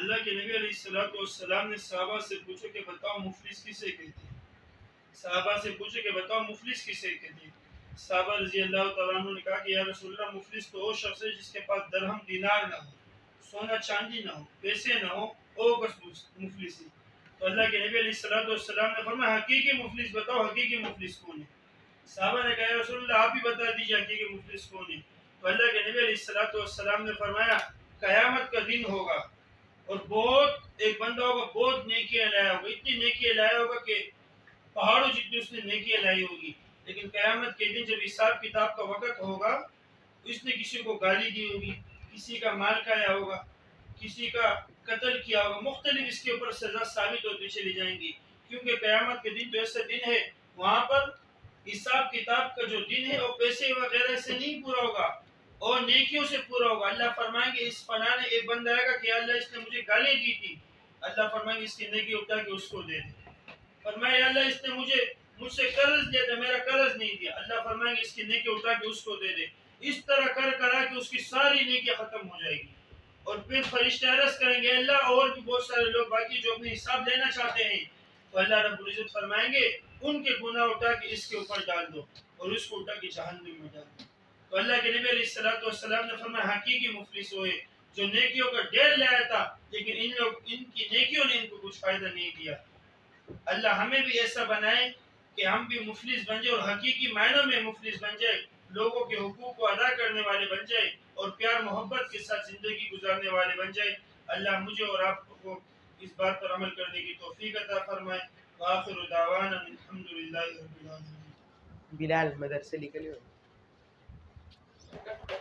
اللہ کے نبی علیہ السلام نے صحابہ سے پوچھا کہ بتاؤ مفلس کسے کہتے ہیں. صحابہ سے پوچھے کہ بتاؤ مفلس کسے کہتے ہیں. صحابہ رضی اللہ تعالیٰ عنہ نے کہا کہ یا رسول اللہ مفلس تو وہ شخص ہے جس کے پاس درہم دینار نہ ہو, سونا چاندی نہ ہو, پیسے نہ ہو, وہ بس مفلس ہے. تو اللہ کے نبی علیہ السلام نے فرمایا حقیقی مفلس بتاؤ, حقیقی مفلس کون ہے؟ صحابہ نے کہا یا رسول اللہ آپ ہی بتا دیجیے حقیقی مفلس کون ہے. تو اللہ کے نبی علیہ السلام نے فرمایا قیامت کا دن ہوگا اور بہت ایک بندہ ہوگا, بہت نیکیاں لایا ہوگا, اتنی نیکیاں لایا ہوگا کہ پہاڑوں جتنی اس نے نیکیاں لائی ہوگی, لیکن قیامت کے دن جب حساب کتاب کا وقت ہوگا اس نے کسی کو گالی دی ہوگی, کسی کا مال کھایا ہوگا, کسی کا قتل کیا ہوگا, مختلف اس کے اوپر سزا ثابت ہوتی چلی جائیں گی. کیونکہ قیامت کے دن تو ایسا دن ہے وہاں پر حساب کتاب کا جو دن ہے وہ پیسے وغیرہ سے نہیں پورا ہوگا اور نیکیوں سے پورا ہوگا. اللہ فرمائیں گے اس فلاں نے ایک بندہ آئے گا کہ اللہ اس نے مجھے گالی دی تھی, اللہ فرمائیں گے اس کی نیکی اٹھا کے اس کو دے دے. فرمایا اللہ اس نے مجھ سے قرض لیا تھا, میرا قرض نہیں دیا, اللہ فرمائیں گے اس کی نیکی اٹھا کے اس کو دے دے. اس طرح کرا کہ اس کی ساری نیکی ختم ہو جائے گی. اور پھر فرشتے عرض کریں گے اللہ اور بھی بہت سارے لوگ باقی جو اپنے حساب لینا چاہتے ہیں, تو اللہ رب العزت فرمائیں گے ان کے گناہ اٹھا کے اس کے اوپر ڈال دو اور اس کو اٹھا کے جہنم میں ڈال دو. تو اللہ کے نبی علیہ السلام نے فرمایا حقیقی مفلس ہوئے جو نیکیوں کا ڈھیر لایا تھا لیکن ان کی نیکیوں نے ان کو کچھ فائدہ نہیں دیا. اللہ ہمیں بھی ایسا بنائے کہ ہم بھی مفلس بن جائے اور حقیقی معنوں میں مفلس بن جائے, لوگوں کے حقوق کو ادا کرنے والے بن جائے اور پیار محبت کے ساتھ زندگی گزارنے والے بن جائے. اللہ مجھے اور آپ کو اس بات پر عمل کرنے کی توفیق عطا فرمائے. وآخر دعوانا الحمدللہ رب العالمین. بلال مدرسے نکلے